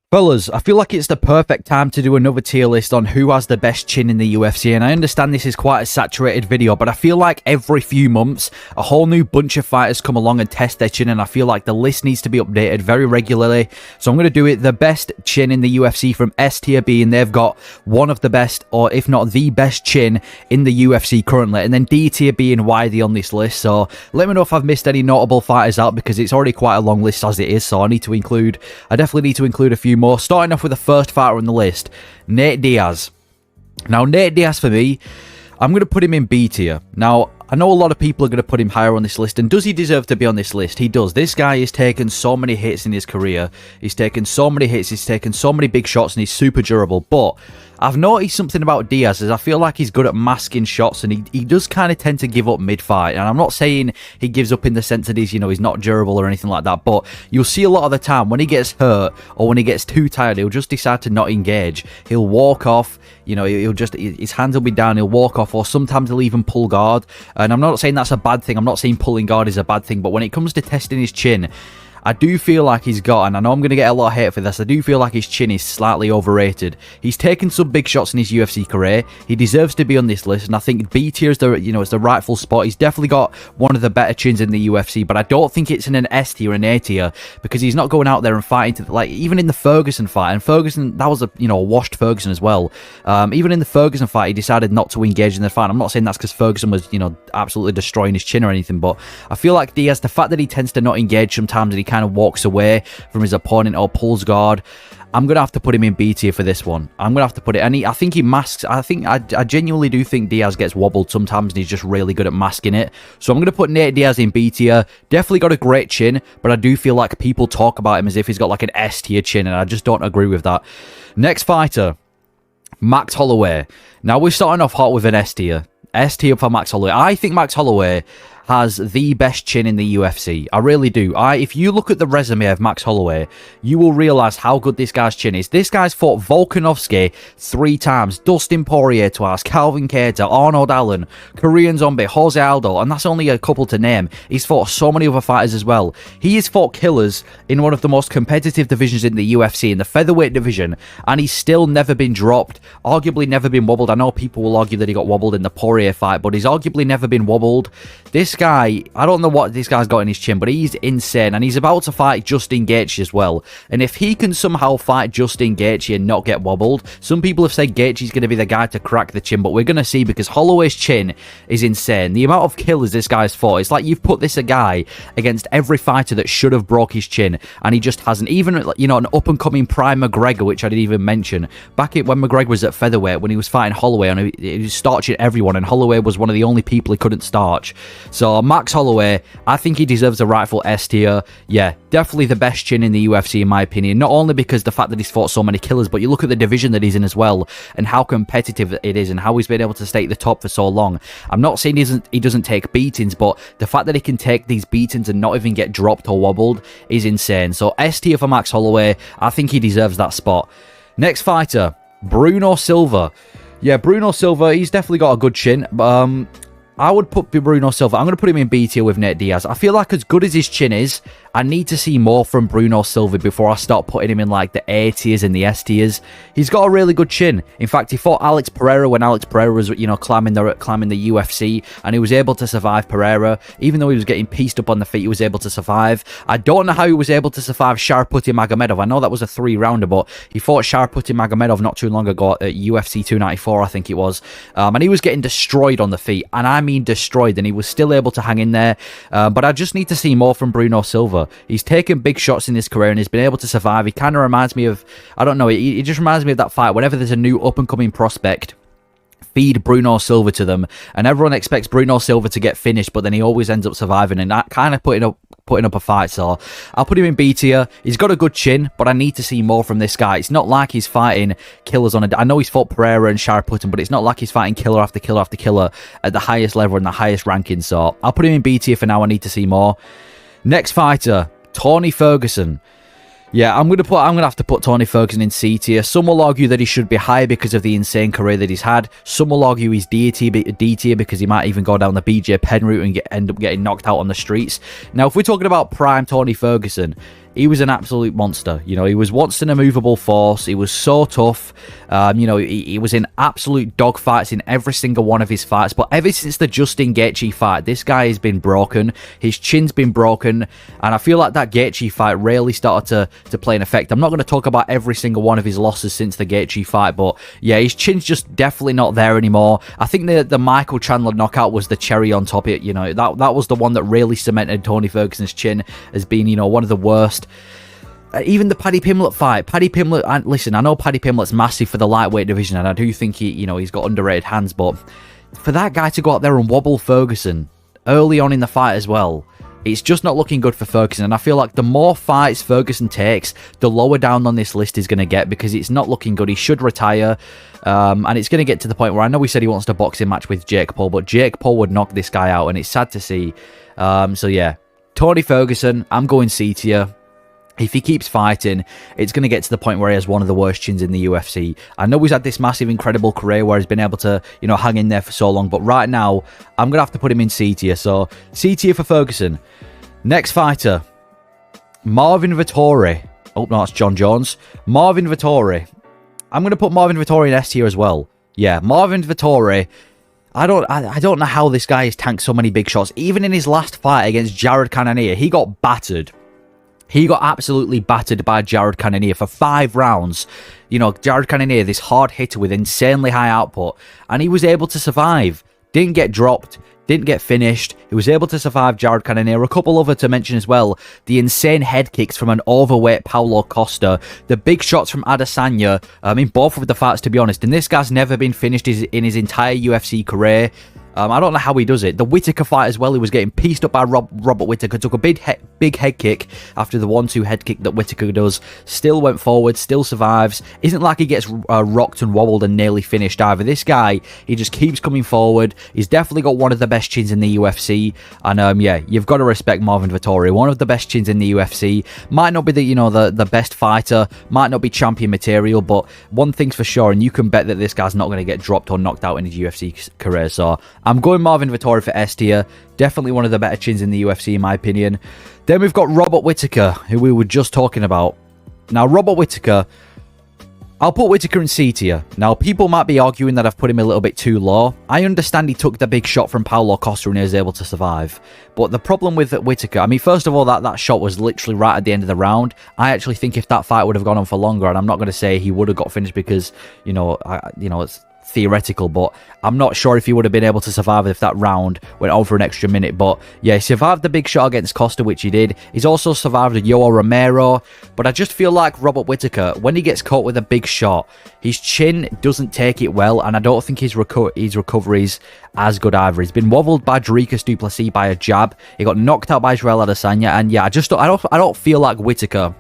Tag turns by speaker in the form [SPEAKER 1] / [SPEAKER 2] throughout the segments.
[SPEAKER 1] Fellas, I feel like it's the perfect time to do another tier list on who has the best chin in the UFC, and I understand this is quite a saturated video, but I feel like every few months, a whole new bunch of fighters come along and test their chin, and I feel like the list needs to be updated very regularly. So I'm going to do it the best chin in the UFC from S tier B, and they've got one of the best, or if not the best chin in the UFC currently, and then D tier B and Y D on this list. So let me know if I've missed any notable fighters out, because it's already quite a long list as it is, so I definitely need to include a few more. Starting off with the first fighter on the list, Nate Diaz. Now, Nate Diaz for me, I'm going to put him in B tier. Now, I know a lot of people are going to put him higher on this list, and does he deserve to be on this list? He does. This guy has taken so many hits in his career. He's taken so many hits, he's taken so many big shots, and he's super durable. But I've noticed something about Diaz, is I feel like he's good at masking shots, and he does kind of tend to give up mid-fight. And I'm not saying he gives up in the sense that he's not durable or anything like that, but you'll see a lot of the time when he gets hurt or when he gets too tired, he'll just decide to not engage. He'll walk off, he'll just, his hands will be down, he'll walk off, or sometimes he'll even pull guard. And I'm not saying that's a bad thing. I'm not saying pulling guard is a bad thing, but when it comes to testing his chin, I do feel like he's got, and I know I'm going to get a lot of hate for this, I do feel like his chin is slightly overrated. He's taken some big shots in his UFC career. He deserves to be on this list, and I think B tier is is the rightful spot. He's definitely got one of the better chins in the UFC, but I don't think it's in an S tier and A tier, because he's not going out there and fighting like even in the Ferguson fight, and Ferguson, that was a washed Ferguson as well. Even in the Ferguson fight, he decided not to engage in the fight. I'm not saying that's because Ferguson was absolutely destroying his chin or anything, but I feel like Diaz, the fact that he tends to not engage sometimes, and he kind of walks away from his opponent or pulls guard, I'm going to have to put him in B tier for this one. I'm going to have to put it, and I think he masks, I genuinely do think Diaz gets wobbled sometimes, and he's just really good at masking it. So I'm going to put Nate Diaz in B tier. Definitely got a great chin, but I do feel like people talk about him as if he's got like an S tier chin, and I just don't agree with that. Next fighter, Max Holloway. Now we're starting off hot with an S tier. S tier for Max Holloway. I think Max Holloway has the best chin in the UFC. I really do. If you look at the resume of Max Holloway, you will realize how good this guy's chin is. This guy's fought Volkanovski 3 times, Dustin Poirier twice, Calvin Kattar, Arnold Allen, Korean Zombie, Jose Aldo, and that's only a couple to name. He's fought so many other fighters as well. He has fought killers in one of the most competitive divisions in the UFC, in the featherweight division, and he's still never been dropped, arguably never been wobbled. I know people will argue that he got wobbled in the Poirier fight, but he's arguably never been wobbled. This guy, I don't know what this guy's got in his chin, but he's insane, and he's about to fight Justin Gaethje as well. And if he can somehow fight Justin Gaethje and not get wobbled, some people have said Gaethje's going to be the guy to crack the chin, but we're going to see, because Holloway's chin is insane. The amount of killers this guy's fought, it's like you've put this guy against every fighter that should have broke his chin, and he just hasn't. Even an up-and-coming prime McGregor, which I didn't even mention, back when McGregor was at featherweight, when he was fighting Holloway, and he was starching everyone, and Holloway was one of the only people he couldn't starch. So Max Holloway, I think he deserves a rightful S tier. Yeah, definitely the best chin in the UFC in my opinion. Not only because the fact that he's fought so many killers, but you look at the division that he's in as well, and how competitive it is, and how he's been able to stay at the top for so long. I'm not saying he doesn't take beatings, but the fact that he can take these beatings and not even get dropped or wobbled is insane. So S tier for Max Holloway. I think he deserves that spot. Next fighter, Bruno Silva. Yeah, Bruno Silva, he's definitely got a good chin. I would put Bruno Silva, I'm going to put him in B tier with Nate Diaz. I feel like as good as his chin is, I need to see more from Bruno Silva before I start putting him in like the A tiers and the S tiers. He's got a really good chin. In fact, he fought Alex Pereira when Alex Pereira was, climbing the UFC, and he was able to survive Pereira. Even though he was getting pieced up on the feet, he was able to survive. I don't know how he was able to survive Sharputi Magomedov. I know that was a 3-rounder, but he fought Sharputi Magomedov not too long ago at UFC 294, I think it was. And he was getting destroyed on the feet, and I mean destroyed, and he was still able to hang in there. But I just need to see more from Bruno Silva. He's taken big shots in his career and he's been able to survive. He kind of reminds me of, I don't know, he just reminds me of that fight. Whenever there's a new up-and-coming prospect, feed Bruno Silva to them, and everyone expects Bruno Silva to get finished, but then he always ends up surviving, and that kind of putting up a fight. So I'll put him in B tier. He's got a good chin, but I need to see more from this guy. It's not like he's fighting killers on I know he's fought Pereira and Sharputin, but it's not like he's fighting killer after killer after killer at the highest level and the highest ranking. So I'll put him in B tier for now. I need to see more. Next fighter, Tony Ferguson. Yeah, I'm gonna have to put Tony Ferguson in C tier. Some will argue that he should be higher because of the insane career that he's had. Some will argue he's D tier because he might even go down the BJ Penn route and end up getting knocked out on the streets. Now, if we're talking about prime Tony Ferguson, he was an absolute monster. You know, he was once an immovable force. He was so tough. You know, he was in absolute dogfights in every single one of his fights. But ever since the Justin Gaethje fight, this guy has been broken. His chin's been broken, and I feel like that Gaethje fight really started to play an effect. I'm not going to talk about every single one of his losses since the Gaethje fight, but yeah, his chin's just definitely not there anymore. I think the Michael Chandler knockout was the cherry on top of it. You know, that was the one that really cemented Tony Ferguson's chin as being, you know, one of the worst. Even the Paddy Pimblett fight. Paddy Pimblett, and listen, I know Paddy Pimblett's massive for the lightweight division, and I do think he's got underrated hands, but for that guy to go out there and wobble Ferguson early on in the fight as well, it's just not looking good for Ferguson. And I feel like the more fights Ferguson takes, the lower down on this list he's going to get, because it's not looking good. He should retire. And it's going to get to the point where I know he said he wants to boxing match with Jake Paul, but Jake Paul would knock this guy out, and it's sad to see. So yeah, Tony Ferguson, I'm going C tier. If he keeps fighting, it's going to get to the point where he has one of the worst chins in the UFC. I know he's had this massive, incredible career where he's been able to, you know, hang in there for so long, but right now, I'm going to have to put him in C tier. So, C tier for Ferguson. Next fighter, Marvin Vettori. Oh, no, that's Jon Jones. Marvin Vettori. I'm going to put Marvin Vettori in S tier as well. Yeah, Marvin Vettori. I don't know how this guy has tanked so many big shots. Even in his last fight against Jared Cannonier, he got battered. He got absolutely battered by Jared Cannonier for 5 rounds. You know, Jared Cannonier, this hard hitter with insanely high output, and he was able to survive. Didn't get dropped, didn't get finished. He was able to survive Jared Cannonier. A couple other to mention as well. The insane head kicks from an overweight Paulo Costa. The big shots from Adesanya. In both of the fights, to be honest. And this guy's never been finished in his entire UFC career. I don't know how he does it. The Whittaker fight as well, he was getting pieced up by Robert Whittaker. Took a big head kick after the 1-2 head kick that Whittaker does. Still went forward, still survives. Isn't like he gets rocked and wobbled and nearly finished either. This guy, he just keeps coming forward. He's definitely got one of the best chins in the UFC. And yeah, you've got to respect Marvin Vettori. One of the best chins in the UFC. Might not be the best fighter. Might not be champion material. But one thing's for sure, and you can bet that this guy's not going to get dropped or knocked out in his UFC career. So I'm going Marvin Vettori for S tier. Definitely one of the better chins in the UFC, in my opinion. Then we've got Robert Whittaker, who we were just talking about. Now, Robert Whittaker, I'll put Whittaker in C tier. Now, people might be arguing that I've put him a little bit too low. I understand he took the big shot from Paulo Costa and he was able to survive. But the problem with Whittaker, I mean, first of all, that shot was literally right at the end of the round. I actually think if that fight would have gone on for longer, and I'm not going to say he would have got finished because, it's theoretical, but I'm not sure if he would have been able to survive if that round went on for an extra minute. But yeah, he survived the big shot against Costa, which he did. He's also survived a Yoel Romero, but I just feel like Robert Whittaker, when he gets caught with a big shot, his chin doesn't take it well, and I don't think his recovery's as good either. He's been wobbled by Dricus du Plessis by a jab. He got knocked out by Israel Adesanya, and yeah, I don't feel like Whittaker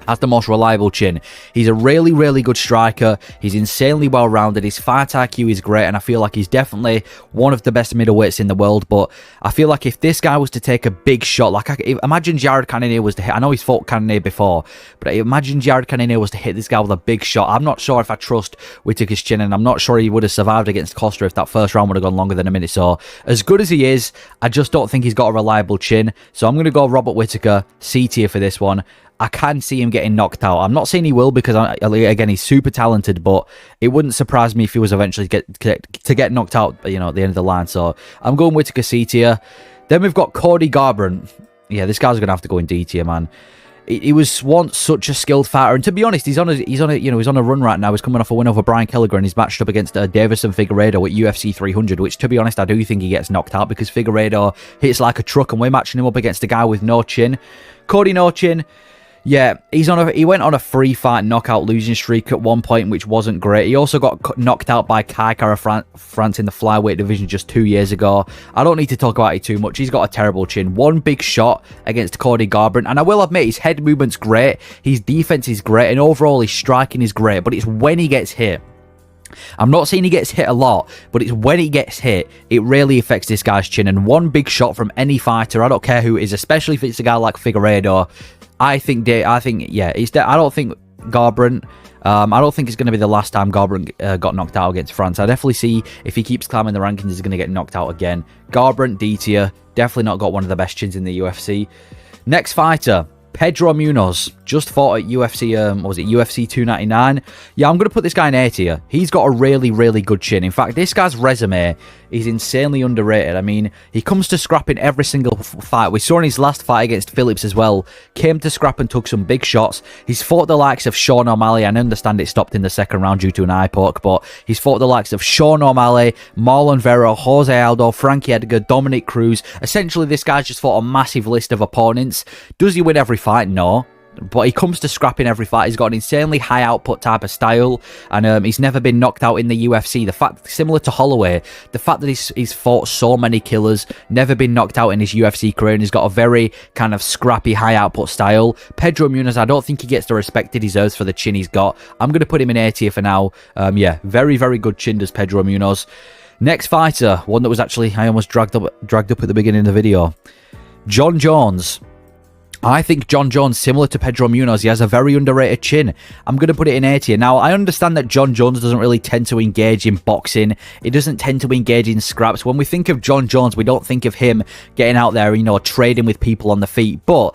[SPEAKER 1] has the most reliable chin. He's a really, really good striker. He's insanely well-rounded. His fight IQ is great, and I feel like he's definitely one of the best middleweights in the world. But I feel like if this guy was to take a big shot, imagine Jared Cannonier was to hit. I know he's fought Cannonier before, but imagine Jared Cannonier was to hit this guy with a big shot. I'm not sure if I trust Whittaker's chin, and I'm not sure he would have survived against Costa if that first round would have gone longer than a minute. So, as good as he is, I just don't think he's got a reliable chin. So I'm going to go Robert Whittaker, C tier for this one. I can see him getting knocked out. I'm not saying he will because, again, he's super talented, but it wouldn't surprise me if he was eventually to get knocked out, at the end of the line. So I'm going Whittaker C tier. Then we've got Cody Garbrandt. Yeah, this guy's going to have to go in D tier, man. He was once such a skilled fighter, and to be honest, he's on a run right now. He's coming off a win over Brian Kelleher, and he's matched up against Davison Figueiredo at UFC 300, which, to be honest, I do think he gets knocked out because Figueiredo hits like a truck, and we're matching him up against a guy with no chin. Cody no chin. Yeah, he went on a 3-fight knockout losing streak at one point, which wasn't great. He also got knocked out by Kai Kara-France in the flyweight division just 2 years ago. I don't need to talk about it too much. He's got a terrible chin. One big shot against Cody Garbrandt, and I will admit his head movement's great, his defense is great, and overall his striking is great, but it's when he gets hit. I'm not saying he gets hit a lot, but it's when he gets hit, it really affects this guy's chin. And one big shot from any fighter, I don't care who it is, especially if it's a guy like Figueiredo, I don't think Garbrandt, I don't think it's going to be the last time Garbrandt got knocked out against France. I definitely see if he keeps climbing the rankings, he's going to get knocked out again. Garbrandt, D tier, definitely not got one of the best chins in the UFC. Next fighter, Pedro Munhoz just fought at UFC, what was it, UFC 299? Yeah, I'm going to put this guy in A tier. He's got a really, really good chin. In fact, this guy's resume is insanely underrated. I mean, he comes to scrapping every single fight. We saw in his last fight against Phillips as well. Came to scrap and took some big shots. He's fought the likes of Sean O'Malley. I understand it stopped in the second round due to an eye poke, but he's fought the likes of Sean O'Malley, Marlon Vera, Jose Aldo, Frankie Edgar, Dominic Cruz. Essentially, this guy's just fought a massive list of opponents. Does he win every fight? No. But he comes to scrapping every fight. He's got an insanely high output type of style, and he's never been knocked out in the UFC. The fact, similar to Holloway, the fact that he's fought so many killers, never been knocked out in his UFC career, and he's got a very kind of scrappy, high output style. Pedro Munhoz, I don't think he gets the respect he deserves for the chin he's got. I'm going to put him in A tier for now. Yeah, very, very good chin does Pedro Munhoz. Next fighter, one that was actually, I almost dragged up at the beginning of the video. Jon Jones. I think Jon Jones, similar to Pedro Munhoz, he has a very underrated chin. I'm going to put it in A tier. Now, I understand that Jon Jones doesn't really tend to engage in boxing. He doesn't tend to engage in scraps. When we think of Jon Jones, we don't think of him getting out there, you know, trading with people on the feet. But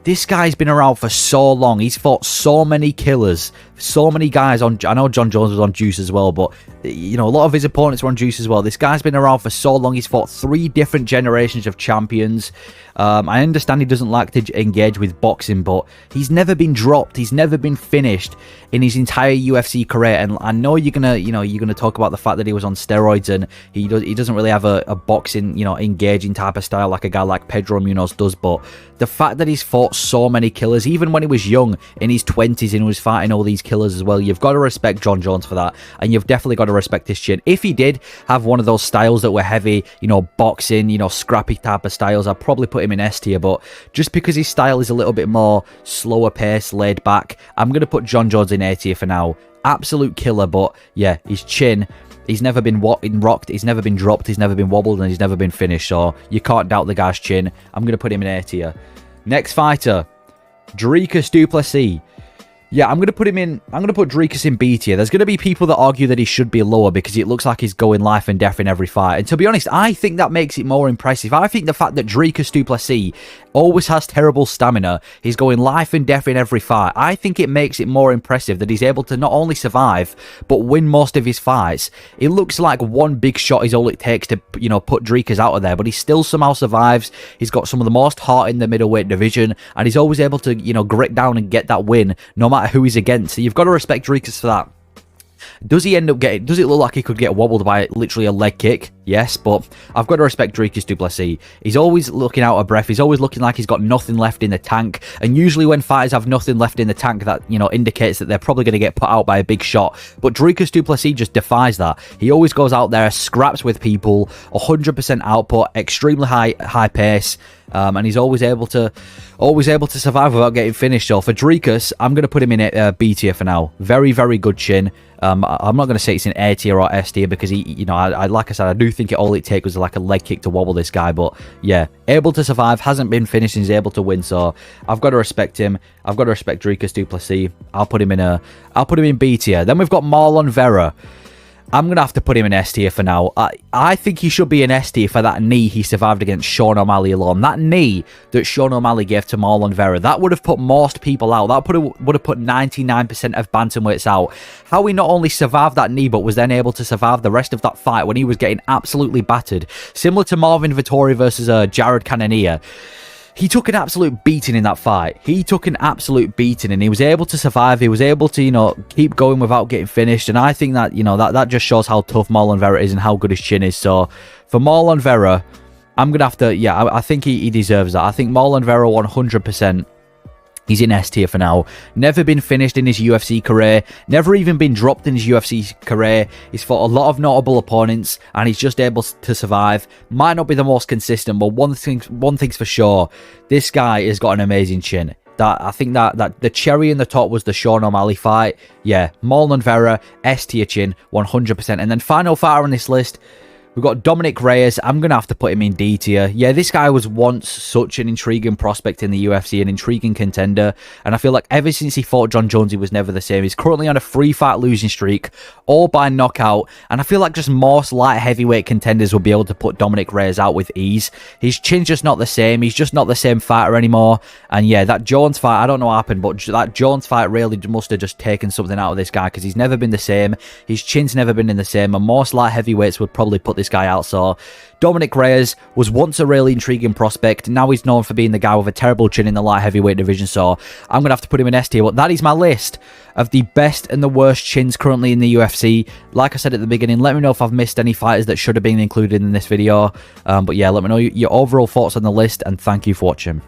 [SPEAKER 1] this guy's been around for so long. He's fought so many killers, so many guys on... I know Jon Jones was on juice as well, but, you know, a lot of his opponents were on juice as well. This guy's been around for so long. He's fought 3 different generations of champions. I understand he doesn't like to engage with boxing, but he's never been dropped. He's never been finished in his entire UFC career. And I know you're gonna talk about the fact that he was on steroids and he doesn't really have a boxing, you know, engaging type of style like a guy like Pedro Munhoz does. But the fact that he's fought so many killers, even when he was young, in his 20s, and he was fighting all these killers as well, you've got to respect Jon Jones for that, and you've definitely got to respect his chin. If he did have one of those styles that were heavy, you know, boxing, you know, scrappy type of styles, I'd probably put him in S tier. But just because his style is a little bit more slower pace, laid back, I'm going to put Jon Jones in A tier for now. Absolute killer, but yeah, his chin, he's never been rocked, he's never been dropped, he's never been wobbled, and he's never been finished, so you can't doubt the guy's chin. I'm going to put him in A tier. Next fighter, Dricus du Plessis. Yeah, I'm going to put Dricus in B tier. There's going to be people that argue that he should be lower because it looks like he's going life and death in every fight. And to be honest, I think that makes it more impressive. I think the fact that Dricus du Plessis always has terrible stamina, he's going life and death in every fight, I think it makes it more impressive that he's able to not only survive, but win most of his fights. It looks like one big shot is all it takes to, you know, put Dricus out of there, but he still somehow survives. He's got some of the most heart in the middleweight division, and he's always able to, you know, grit down and get that win, no matter who he's against. So you've got to respect Dricus for that. Does he end up getting... Does it look like he could get wobbled by literally a leg kick? Yes, but I've got to respect Dricus du Plessis. He's always looking out of breath. He's always looking like he's got nothing left in the tank. And usually when fighters have nothing left in the tank, that, you know, indicates that they're probably going to get put out by a big shot. But Dricus du Plessis just defies that. He always goes out there, scraps with people, 100% output, extremely high pace. And he's always able to survive without getting finished. So for Dricus, I'm going to put him in B tier for now. Very, very good chin. I'm not going to say it's in A tier or S tier because he, you know, I like I said, I do think all it takes was like a leg kick to wobble this guy. But yeah, able to survive, hasn't been finished, and he's able to win. So I've got to respect him. I've got to respect Dricus du Plessis. I'll put him in B tier. Then we've got Marlon Vera. I'm going to have to put him in S tier for now. I think he should be in S tier for that knee he survived against Sean O'Malley alone. That knee that Sean O'Malley gave to Marlon Vera, that would have put most people out. That would have put 99% of bantamweights out. How he not only survived that knee, but was then able to survive the rest of that fight when he was getting absolutely battered. Similar to Marvin Vettori versus Jared Cannonier. He took an absolute beating in that fight. He took an absolute beating, and he was able to survive. He was able to, you know, keep going without getting finished. And I think that, you know, that just shows how tough Marlon Vera is and how good his chin is. So for Marlon Vera, I'm going to have to, yeah, I think he deserves that. I think Marlon Vera 100%. He's in S tier for now. Never been finished in his UFC career. Never even been dropped in his UFC career. He's fought a lot of notable opponents, and he's just able to survive. Might not be the most consistent, but one thing's for sure. This guy has got an amazing chin. I think that the cherry in the top was the Sean O'Malley fight. Yeah, Marlon Vera, S tier chin, 100%. And then final fighter on this list, We've got Dominic Reyes. I'm going to have to put him in D tier. Yeah, this guy was once such an intriguing prospect in the UFC, an intriguing contender. And I feel like ever since he fought Jon Jones, he was never the same. He's currently on a 3-fight losing streak, all by knockout. And I feel like just most light heavyweight contenders will be able to put Dominic Reyes out with ease. His chin's just not the same. He's just not the same fighter anymore. And yeah, that Jones fight, I don't know what happened, but that Jones fight really must have just taken something out of this guy, because he's never been the same. His chin's never been in the same. And most light heavyweights would probably put this guy out. So Dominic Reyes was once a really intriguing prospect. Now he's known for being the guy with a terrible chin in the light heavyweight division. So I'm going to have to put him in S tier. But that is my list of the best and the worst chins currently in the UFC. Like I said at the beginning, let me know if I've missed any fighters that should have been included in this video. But yeah, let me know your overall thoughts on the list, and thank you for watching.